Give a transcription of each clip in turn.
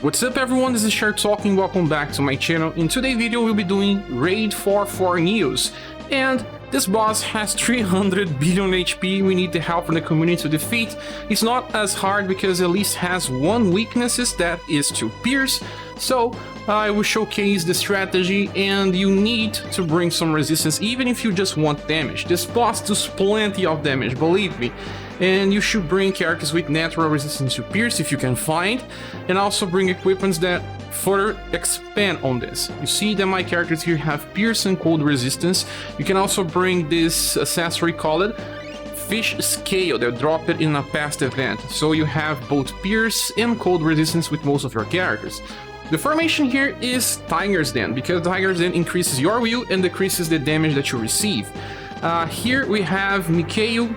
What's up everyone, this is Scher talking, welcome back to my channel. In today's video we'll be doing raid for Forneus, and this boss has 300 billion HP, we need the help from the community to defeat. It's not as hard because it at least has one weakness, that is to pierce, so I will showcase the strategy, and you need to bring some resistance even if you just want damage. This boss does plenty of damage, believe me. And you should bring characters with natural resistance to pierce if you can find, and also bring equipments that further expand on this. You see that my characters here have pierce and cold resistance. You can also bring this accessory called Fish Scale that dropped it in a past event, so you have both pierce and cold resistance with most of your characters. The formation here is Tiger's Den, because Tiger's Den increases your will and decreases the damage that you receive. Here we have Mikhail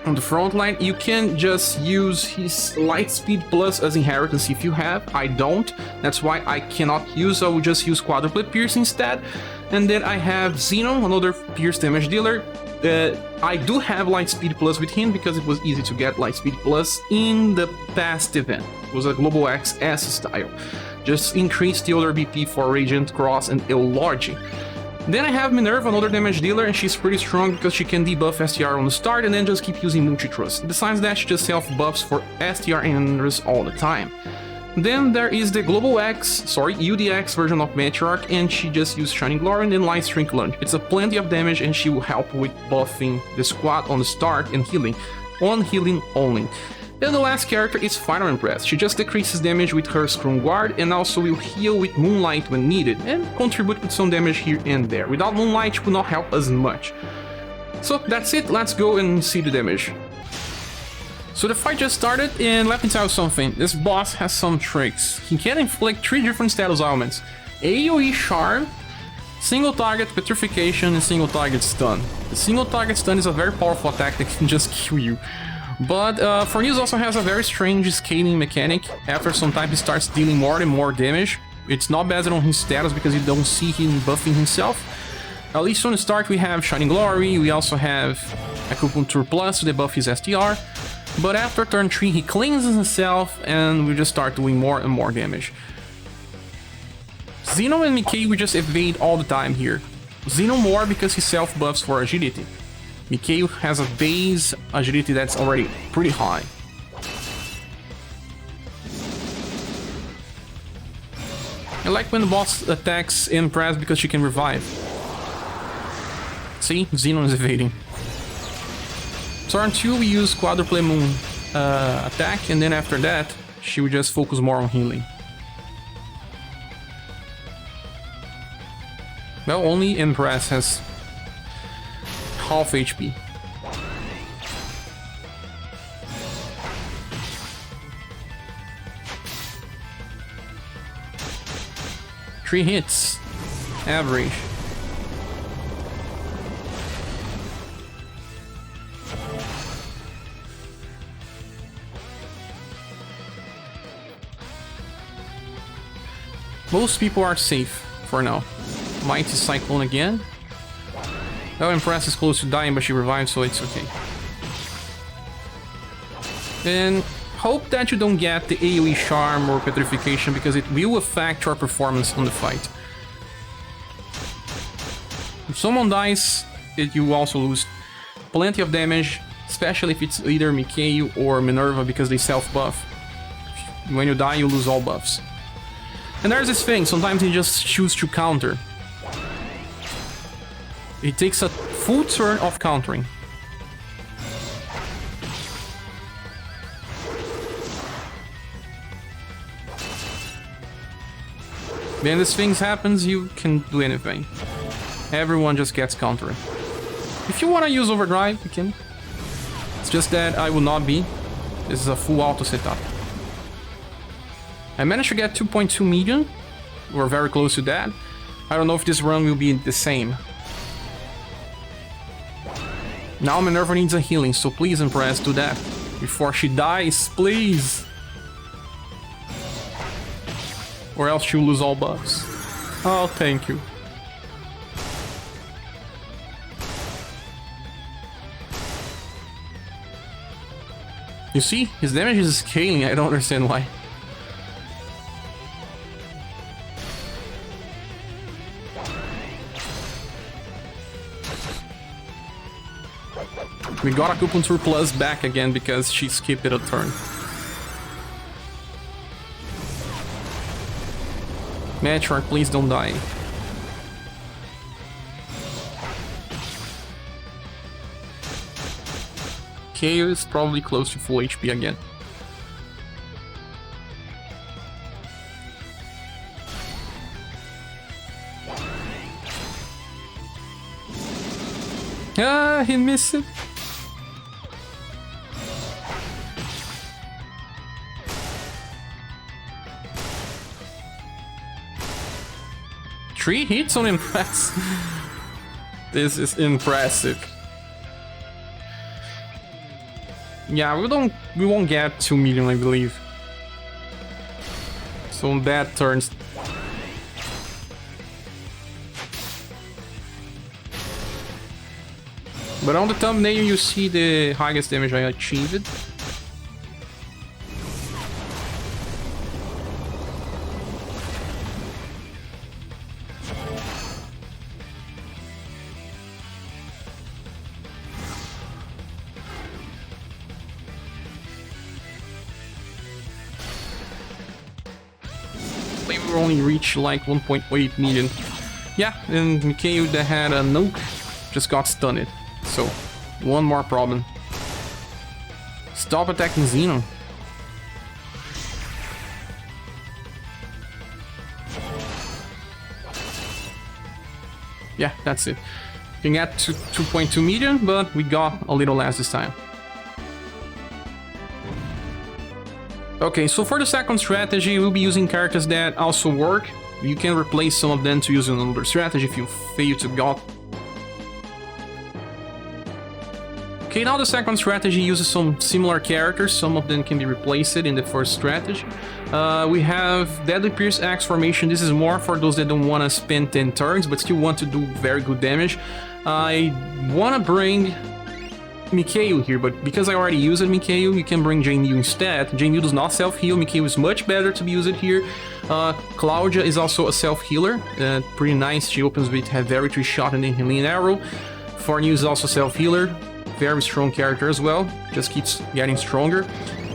on the front line. You can just use his light speed plus as inheritance if you have. I don't, that's why I cannot use. I will just use quadruple pierce instead. And then I have Xeno, another pierce damage dealer. I do have light speed plus with him because it was easy to get light speed plus in the past event. It was a global XS style, just increase the other BP for Radiant, Cross and Eulogy. Then I have Minerva, another damage dealer, and she's pretty strong because she can debuff STR on the start and then just keep using multi-thrust. Besides that, she just self-buffs for STR enemies all the time. Then there is the Global UDX version of Matriarch, and she just uses Shining Glory and then Light Strength Lunge. It's a plenty of damage and she will help with buffing the squad on the start and healing, on healing only. Then the last character is Final Impress. She just decreases damage with her Scrum Guard and also will heal with Moonlight when needed and contribute with some damage here and there. Without Moonlight, she will not help as much. So that's it, let's go and see the damage. So the fight just started, and let me tell you something, this boss has some tricks. He can inflict 3 different status ailments: AoE Charm, single target petrification, and single target stun. The single target stun is a very powerful attack that can just kill you. But Forneus also has a very strange scaling mechanic. After some time he starts dealing more and more damage. It's not based on his status because you don't see him buffing himself. At least on the start we have Shining Glory, we also have Acupuncture Plus to debuff his STR. But after turn 3 he cleanses himself and we just start doing more and more damage. Xeno and Mikhail we just evade all the time here. Xeno more because he self buffs for agility. Mikhail has a base agility that's already pretty high. I like when the boss attacks Impress because she can revive. See, Xeno is evading. Turn 2 we use Quadruple Moon attack, and then after that she will just focus more on healing. Well, only Impress has half HP. Three hits, average. Most people are safe for now. Mighty Cyclone again. Well, Impress is close to dying, but she revives, so it's okay. And hope that you don't get the AoE Charm or Petrification, because it will affect your performance on the fight. If someone dies, you also lose plenty of damage, especially if it's either Mikhail or Minerva, because they self-buff. When you die, you lose all buffs. And there's this thing, sometimes you just choose to counter. It takes a full turn of countering. When this thing happens, you can do anything. Everyone just gets countering. If you want to use Overdrive, you can. It's just that I will not be. This is a full auto setup. I managed to get 2.2 million. We're very close to that. I don't know if this run will be the same. Now Minerva needs a healing, so please Impress, do that. Before she dies, please! Or else she'll lose all buffs. Oh, thank you. You see? His damage is scaling, I don't understand why. We got Acupuncture Plus back again because she skipped a turn. Meteor, please don't die. Kayle is probably close to full HP again. Ah, he missed it. Three hits on Impress. This is impressive. Yeah, we won't get 2 million, I believe. So that turns. But on the thumbnail you see the highest damage I achieved. We only reached like 1.8 million. Yeah, and Mikhail that had a nuke just got stunned. So, one more problem. Stop attacking Xeno. Yeah, that's it. You can get to 2.2 million, but we got a little less this time. Okay, so for the second strategy, we'll be using characters that also work. You can replace some of them to use another strategy if you fail to get. Okay, now the second strategy uses some similar characters. Some of them can be replaced in the first strategy. We have Deadly Pierce Axe Formation. This is more for those that don't want to spend 10 turns, but still want to do very good damage. I want to bring Mikhail here, but because I already used Mikhail, you can bring Jane Yu instead. Jane Yu does not self-heal. Mikhail is much better to be used here. Claudia is also a self-healer. Pretty nice. She opens with a very 3-shot and then healing arrow. Forneus is also self-healer. Very strong character as well. Just keeps getting stronger.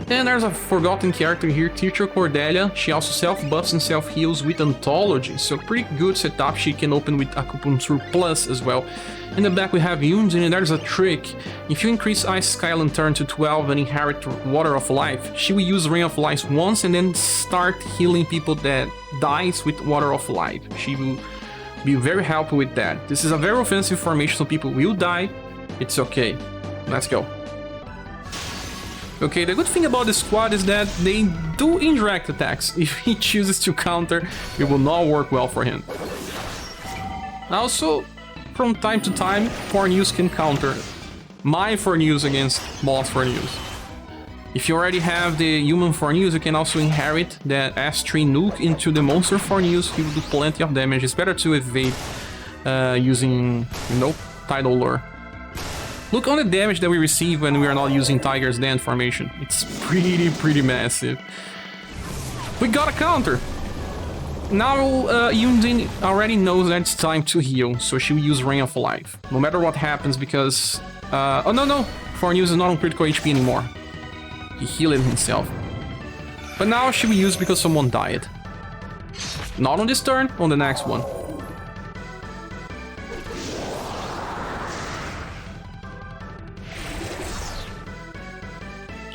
And there's a forgotten character here, Teacher Cordelia. She also self-buffs and self-heals with Anthology, so pretty good setup. She can open with Acupuncture Plus as well. In the back we have Yunjin, and there's a trick. If you increase Ice Sky Lantern to 12 and inherit Water of Life, she will use Ring of Life once and then start healing people that dies with Water of Life. She will be very helpful with that. This is a very offensive formation, so people will die. It's okay. Let's go. Okay, the good thing about this squad is that they do indirect attacks. If he chooses to counter, it will not work well for him. Also, from time to time, Forneus can counter my Forneus against boss Forneus. If you already have the human Forneus, you can also inherit that S3 nuke into the monster Forneus. He will do plenty of damage. It's better to evade using, Tidal Lure. Look on the damage that we receive when we are not using Tiger's Den formation. It's pretty massive. We got a counter! Now Yundin already knows that it's time to heal, so she will use Ring of Life. No matter what happens, because... oh no! Forneus is not on critical HP anymore. He healed himself. But now she will use because someone died. Not on this turn, on the next one.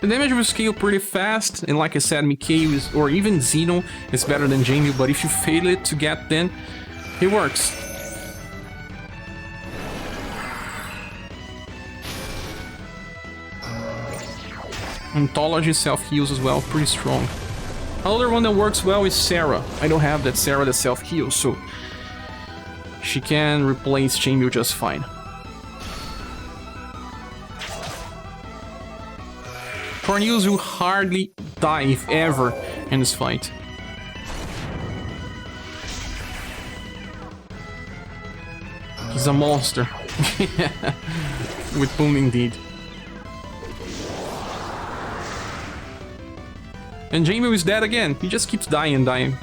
The damage will scale pretty fast, and like I said, Mikhail is, or even Xeno is better than Jamie, but if you fail it to get then, it works. Anthology self-heals as well, pretty strong. Another one that works well is Sarah. I don't have that Sarah that self-heals, so she can replace Jamie just fine. Forneus will hardly die, if ever, in this fight. He's a monster. With boom indeed. And Jamie is dead again. He just keeps dying and dying.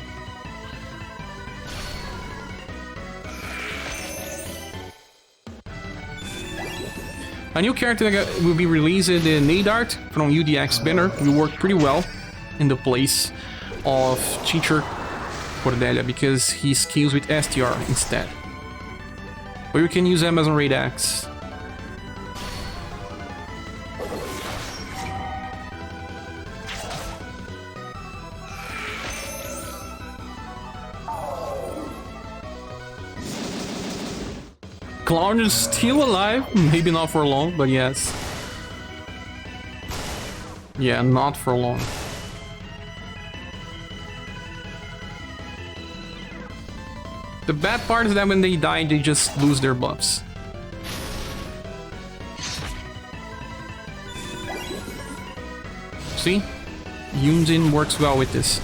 A new character that will be released, the Nadart from UDX banner, will work pretty well in the place of Teacher Cordelia because he scales with STR instead. Or you can use Amazon Raid X. Clown is still alive, maybe not for long, but yes. Yeah, not for long. The bad part is that when they die, they just lose their buffs. See? Yunjin works well with this.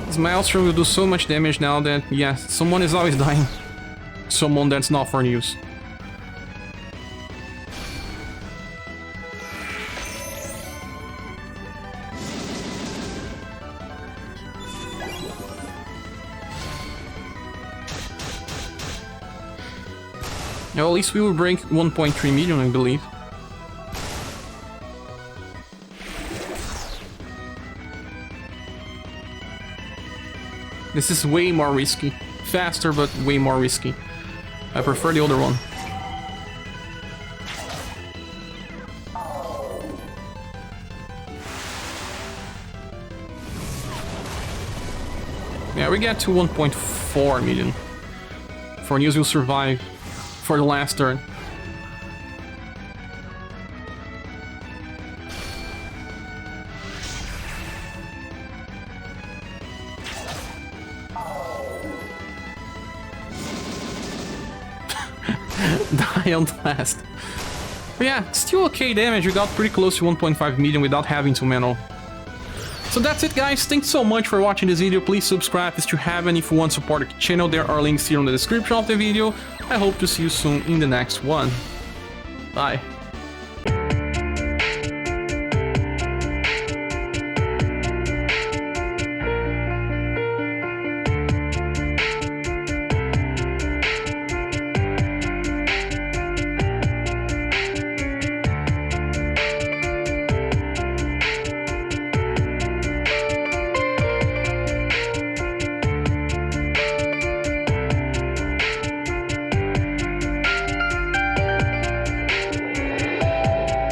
This Maelstrom will do so much damage now that, yeah, someone is always dying. Someone that's not Forneus. Now at least we will break 1.3 million, I believe. This is way more risky. Faster, but way more risky. I prefer the other one. Yeah, we get to 1.4 million. Forneus will survive for the last turn. Die on last. But yeah, still okay damage. We got pretty close to 1.5 million without having to manual. So that's it, guys. Thanks so much for watching this video. Please subscribe if you haven't. If you want to support the channel, there are links here in the description of the video. I hope to see you soon in the next one. Bye.